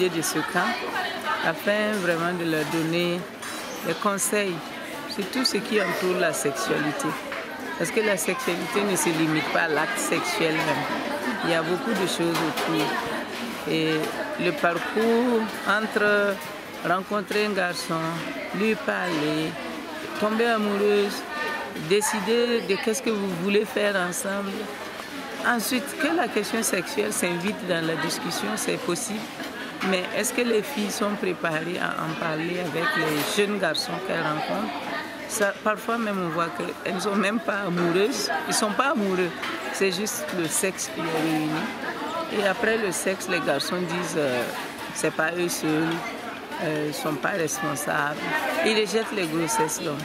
milieu de ce camp afin vraiment de leur donner des conseils sur tout ce qui entoure la sexualité. Parce que la sexualité ne se limite pas à l'acte sexuel même. Il y a beaucoup de choses autour. Et le parcours entre rencontrer un garçon, lui parler, tomber amoureuse, décider de qu'est-ce que vous voulez faire ensemble. Ensuite, que la question sexuelle s'invite dans la discussion, c'est possible. Mais est-ce que les filles sont préparées à en parler avec les jeunes garçons qu'elles rencontrent? Ça, parfois même on voit qu'elles ne sont même pas amoureuses. Ils ne sont pas amoureux. C'est juste le sexe qui les réunit. Et après le sexe, les garçons disent c'est pas eux seuls, ils ne sont pas responsables. Ils rejettent les grossesses donc.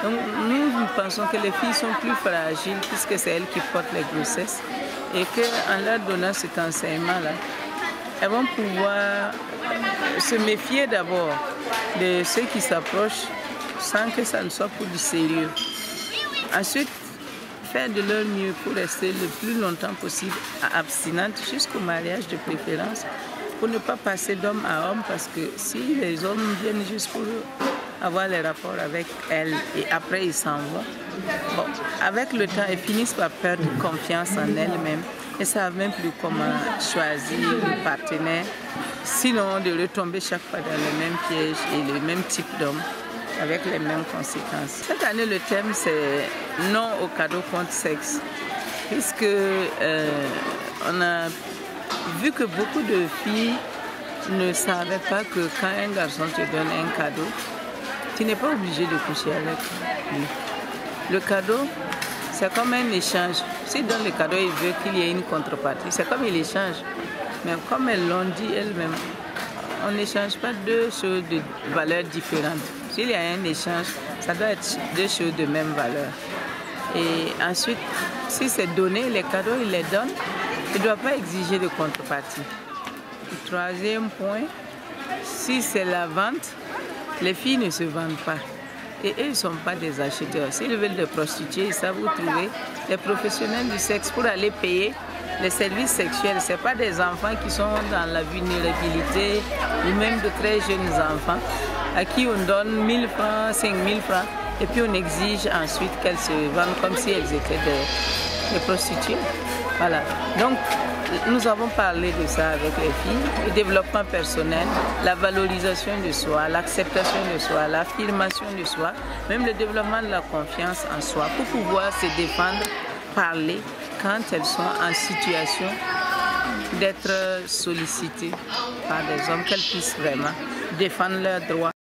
Donc nous pensons que les filles sont plus fragiles puisque c'est elles qui portent les grossesses et qu'en leur donnant cet enseignement-là, elles vont pouvoir se méfier d'abord de ceux qui s'approchent sans que ça ne soit pour du sérieux. Ensuite, faire de leur mieux pour rester le plus longtemps possible abstinente jusqu'au mariage de préférence pour ne pas passer d'homme à homme parce que si les hommes viennent juste pour avoir les rapports avec elles et après ils s'en vont, bon, avec le temps, elles finissent par perdre confiance en elles-mêmes et ne savent même plus comment choisir le partenaire, sinon de retomber chaque fois dans le même piège et le même type d'homme avec les mêmes conséquences. Cette année, le thème c'est « Non au cadeau contre sexe » puisque on a vu que beaucoup de filles ne savaient pas que quand un garçon te donne un cadeau, tu n'es pas obligé de coucher avec lui. Le cadeau, c'est comme un échange. S'il donne le cadeau, il veut qu'il y ait une contrepartie. C'est comme il échange. Mais comme elles l'ont dit elles-mêmes, on n'échange pas deux choses de valeurs différentes. S'il y a un échange, ça doit être deux choses de même valeur. Et ensuite, si c'est donné, les cadeaux, il les donne. Il ne doit pas exiger de contrepartie. Troisième point, si c'est la vente, les filles ne se vendent pas. Et eux ne sont pas des acheteurs. S'ils veulent des prostituées, ils savent où trouver des professionnels du sexe pour aller payer les services sexuels. Ce n'est pas des enfants qui sont dans la vulnérabilité ou même de très jeunes enfants à qui on donne 1000 francs, 5000 francs et puis on exige ensuite qu'elles se vendent comme si elles étaient des prostituées. Voilà. Donc, nous avons parlé de ça avec les filles, le développement personnel, la valorisation de soi, l'acceptation de soi, l'affirmation de soi, même le développement de la confiance en soi pour pouvoir se défendre, parler quand elles sont en situation d'être sollicitées par des hommes, qu'elles puissent vraiment défendre leurs droits.